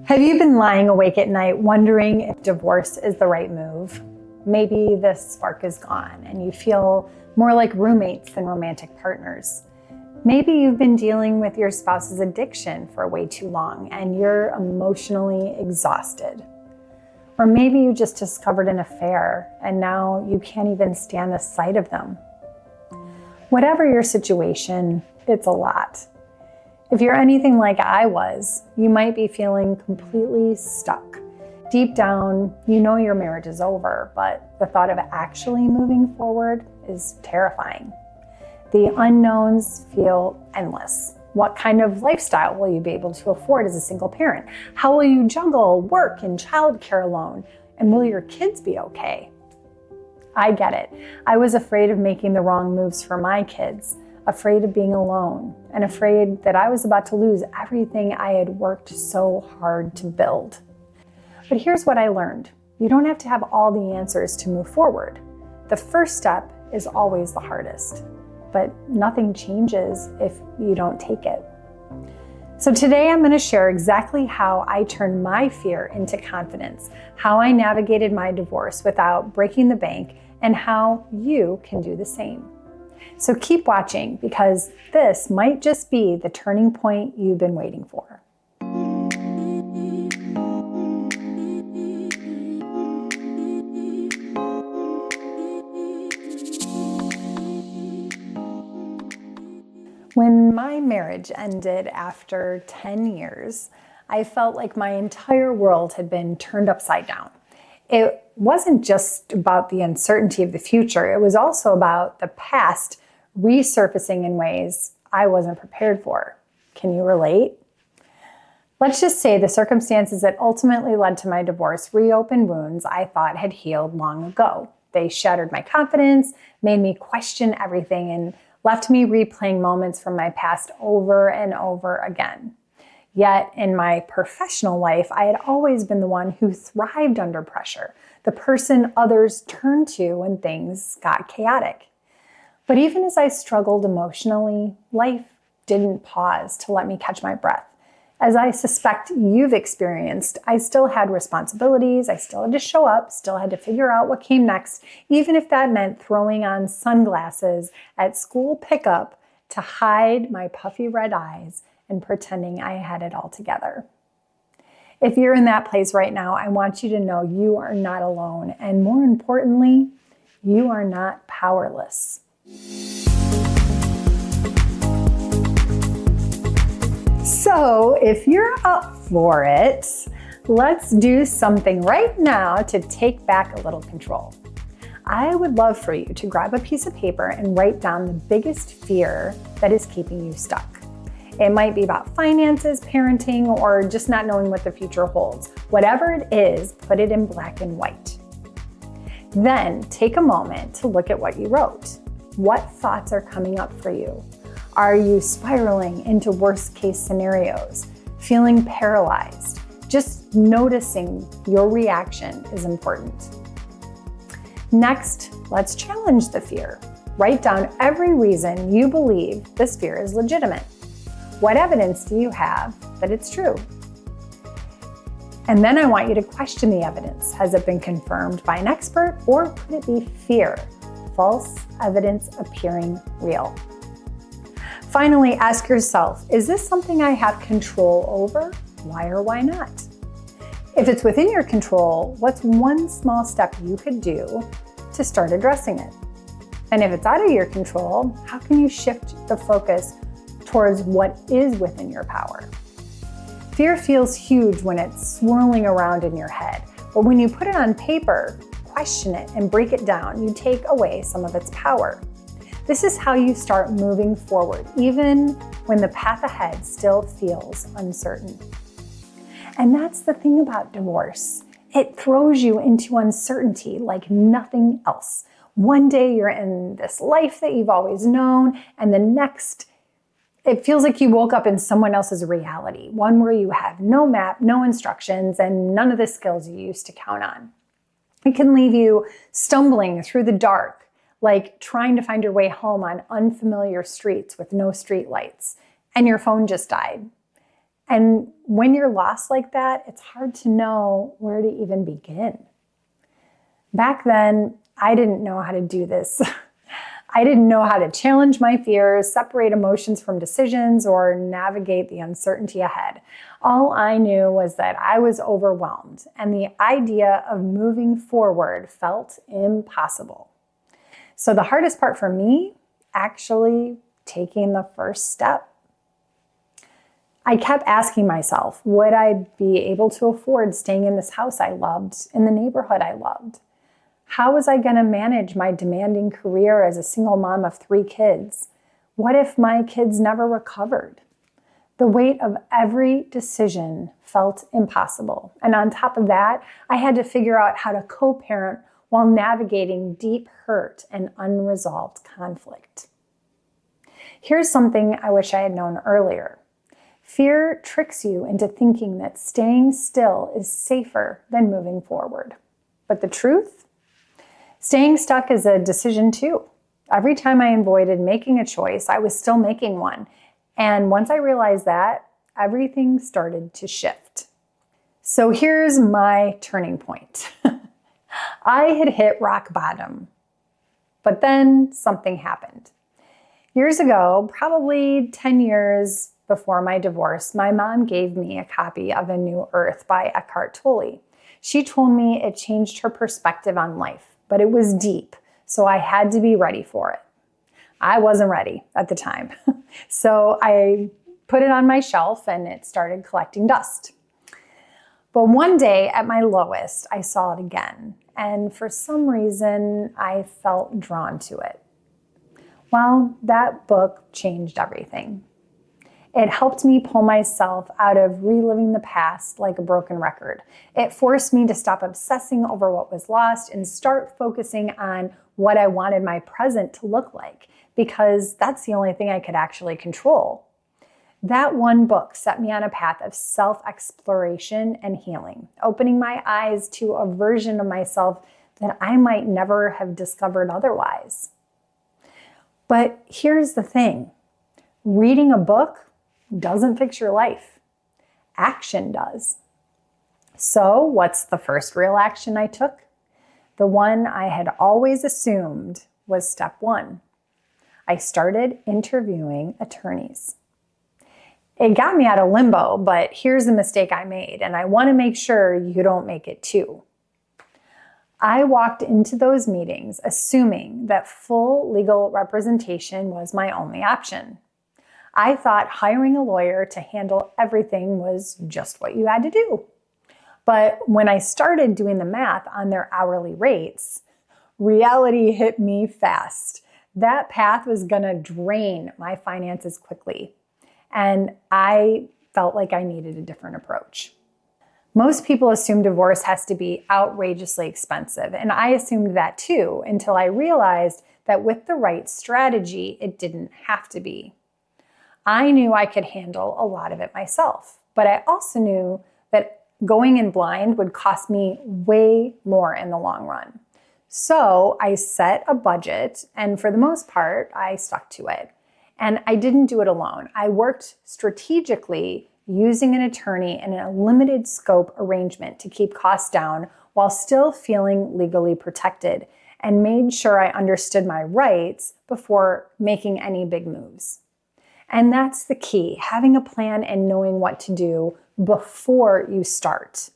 Have you been lying awake at night wondering if divorce is the right move? Maybe the spark is gone and you feel more like roommates than romantic partners. Maybe you've been dealing with your spouse's addiction for way too long and you're emotionally exhausted. Or maybe you just discovered an affair and now you can't even stand the sight of them. Whatever your situation, it's a lot. If you're anything like I was, you might be feeling completely stuck. Deep down, you know your marriage is over, but the thought of actually moving forward is terrifying. The unknowns feel endless. What kind of lifestyle will you be able to afford as a single parent? How will you juggle work and childcare alone? And will your kids be okay? I get it. I was afraid of making the wrong moves for my kids, afraid of being alone, and afraid that I was about to lose everything I had worked so hard to build. But here's what I learned. You don't have to have all the answers to move forward. The first step is always the hardest, but nothing changes if you don't take it. So today I'm going to share exactly how I turned my fear into confidence, how I navigated my divorce without breaking the bank, and how you can do the same. So keep watching because this might just be the turning point you've been waiting for. When my marriage ended after 10 years, I felt like my entire world had been turned upside down. It wasn't just about the uncertainty of the future, it was also about the past resurfacing in ways I wasn't prepared for. Can you relate? Let's just say the circumstances that ultimately led to my divorce reopened wounds I thought had healed long ago. They shattered my confidence, made me question everything, and left me replaying moments from my past over and over again. Yet in my professional life, I had always been the one who thrived under pressure, the person others turned to when things got chaotic. But even as I struggled emotionally, life didn't pause to let me catch my breath. As I suspect you've experienced, I still had responsibilities, I still had to show up, still had to figure out what came next, even if that meant throwing on sunglasses at school pickup to hide my puffy red eyes and pretending I had it all together. If you're in that place right now, I want you to know you are not alone, and more importantly, you are not powerless. So if you're up for it, let's do something right now to take back a little control. I would love for you to grab a piece of paper and write down the biggest fear that is keeping you stuck. It might be about finances, parenting, or just not knowing what the future holds. Whatever it is, put it in black and white. Then take a moment to look at what you wrote. What thoughts are coming up for you? Are you spiraling into worst case scenarios? Feeling paralyzed? Just noticing your reaction is important. Next, let's challenge the fear. Write down every reason you believe this fear is legitimate. What evidence do you have that it's true? And then I want you to question the evidence. Has it been confirmed by an expert, or could it be fear? False evidence appearing real. Finally, ask yourself, is this something I have control over? Why or why not? If it's within your control, what's one small step you could do to start addressing it? And if it's out of your control, how can you shift the focus towards what is within your power? Fear feels huge when it's swirling around in your head, but when you put it on paper, question it and break it down, you take away some of its power. This is how you start moving forward, even when the path ahead still feels uncertain. And that's the thing about divorce. It throws you into uncertainty like nothing else. One day you're in this life that you've always known, and the next, it feels like you woke up in someone else's reality, one where you have no map, no instructions, and none of the skills you used to count on. It can leave you stumbling through the dark, like trying to find your way home on unfamiliar streets with no street lights, and your phone just died. And when you're lost like that, it's hard to know where to even begin. Back then, I didn't know how to do this. I didn't know how to challenge my fears, separate emotions from decisions, or navigate the uncertainty ahead. All I knew was that I was overwhelmed, and the idea of moving forward felt impossible. So the hardest part for me, actually taking the first step. I kept asking myself, would I be able to afford staying in this house I loved, in the neighborhood I loved? How was I going to manage my demanding career as a single mom of 3 kids? What if my kids never recovered? The weight of every decision felt impossible. And on top of that, I had to figure out how to co-parent while navigating deep hurt and unresolved conflict. Here's something I wish I had known earlier. Fear tricks you into thinking that staying still is safer than moving forward. But the truth? Staying stuck is a decision too. Every time I avoided making a choice, I was still making one. And once I realized that, everything started to shift. So here's my turning point. I had hit rock bottom, but then something happened. Years ago, probably 10 years before my divorce, my mom gave me a copy of A New Earth by Eckhart Tolle. She told me it changed her perspective on life, but it was deep, so I had to be ready for it. I wasn't ready at the time. So I put it on my shelf and it started collecting dust. But one day at my lowest, I saw it again. And for some reason, I felt drawn to it. Well, that book changed everything. It helped me pull myself out of reliving the past like a broken record. It forced me to stop obsessing over what was lost and start focusing on what I wanted my present to look like, because that's the only thing I could actually control. That one book set me on a path of self-exploration and healing, opening my eyes to a version of myself that I might never have discovered otherwise. But here's the thing. Reading a book doesn't fix your life. Action does. So what's the first real action I took? The one I had always assumed was step 1. I started interviewing attorneys. It got me out of limbo, but here's the mistake I made, and I want to make sure you don't make it too. I walked into those meetings assuming that full legal representation was my only option. I thought hiring a lawyer to handle everything was just what you had to do. But when I started doing the math on their hourly rates, reality hit me fast. That path was going to drain my finances quickly, and I felt like I needed a different approach. Most people assume divorce has to be outrageously expensive, and I assumed that too until I realized that with the right strategy, it didn't have to be. I knew I could handle a lot of it myself, but I also knew that going in blind would cost me way more in the long run. So I set a budget, and for the most part, I stuck to it. And I didn't do it alone. I worked strategically using an attorney in a limited scope arrangement to keep costs down while still feeling legally protected, and made sure I understood my rights before making any big moves. And that's the key, having a plan and knowing what to do before you start.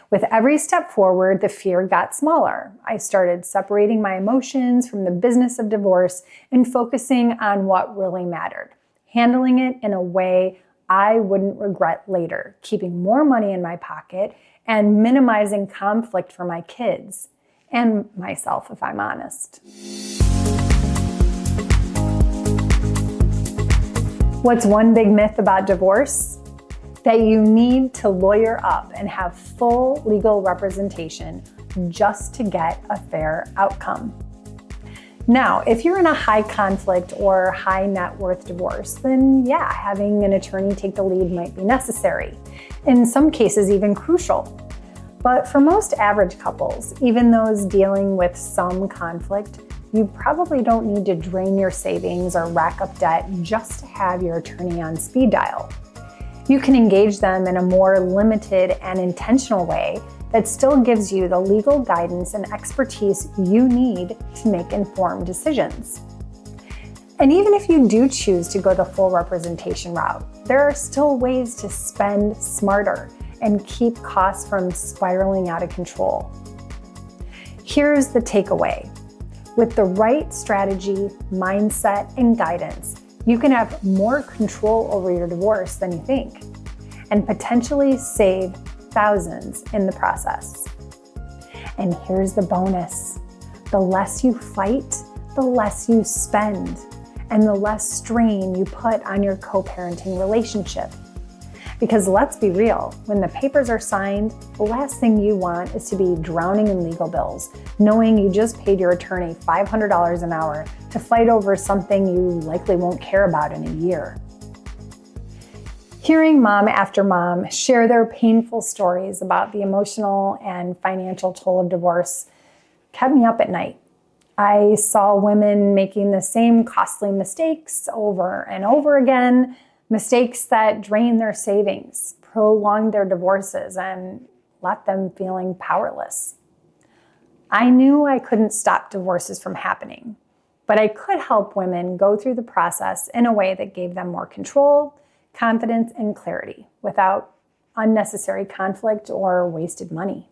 With every step forward, the fear got smaller. I started separating my emotions from the business of divorce and focusing on what really mattered, handling it in a way I wouldn't regret later, keeping more money in my pocket and minimizing conflict for my kids and myself, if I'm honest. What's one big myth about divorce? That you need to lawyer up and have full legal representation just to get a fair outcome. Now, if you're in a high conflict or high net worth divorce, then yeah, having an attorney take the lead might be necessary. In some cases, even crucial. But for most average couples, even those dealing with some conflict, you probably don't need to drain your savings or rack up debt just to have your attorney on speed dial. You can engage them in a more limited and intentional way that still gives you the legal guidance and expertise you need to make informed decisions. And even if you do choose to go the full representation route, there are still ways to spend smarter and keep costs from spiraling out of control. Here's the takeaway. With the right strategy, mindset, and guidance, you can have more control over your divorce than you think, and potentially save thousands in the process. And here's the bonus. The less you fight, the less you spend, and the less strain you put on your co-parenting relationship. Because let's be real, when the papers are signed, the last thing you want is to be drowning in legal bills, knowing you just paid your attorney $500 an hour to fight over something you likely won't care about in a year. Hearing mom after mom share their painful stories about the emotional and financial toll of divorce kept me up at night. I saw women making the same costly mistakes over and over again, mistakes that drained their savings, prolonged their divorces, and left them feeling powerless. I knew I couldn't stop divorces from happening, but I could help women go through the process in a way that gave them more control, confidence, and clarity without unnecessary conflict or wasted money.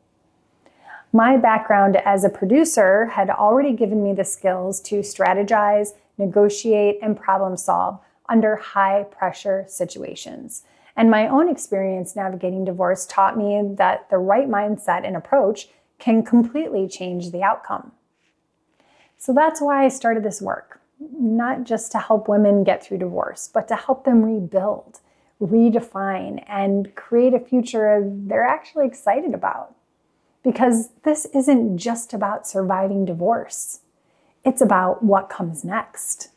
My background as a producer had already given me the skills to strategize, negotiate, and problem solve under high-pressure situations. And my own experience navigating divorce taught me that the right mindset and approach can completely change the outcome. So that's why I started this work, not just to help women get through divorce, but to help them rebuild, redefine, and create a future they're actually excited about. Because this isn't just about surviving divorce. It's about what comes next.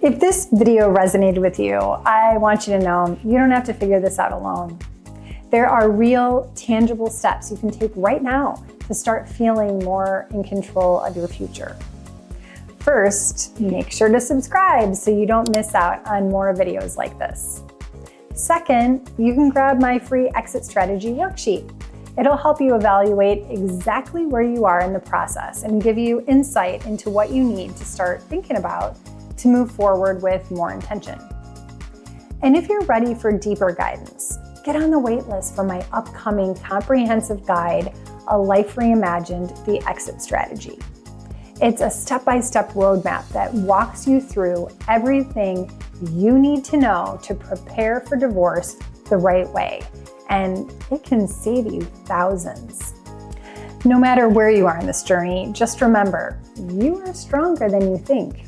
If this video resonated with you, I want you to know you don't have to figure this out alone. There are real, tangible steps you can take right now to start feeling more in control of your future. First, make sure to subscribe so you don't miss out on more videos like this. Second, you can grab my free exit strategy worksheet. It'll help you evaluate exactly where you are in the process and give you insight into what you need to start thinking about to move forward with more intention. And if you're ready for deeper guidance, get on the wait list for my upcoming comprehensive guide, A Life Reimagined, The Exit Strategy. It's a step-by-step roadmap that walks you through everything you need to know to prepare for divorce the right way, and it can save you thousands. No matter where you are in this journey, just remember, you are stronger than you think.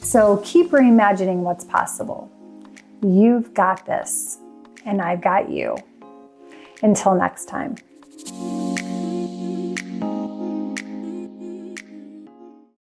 So keep reimagining what's possible. You've got this, and I've got you. Until next time.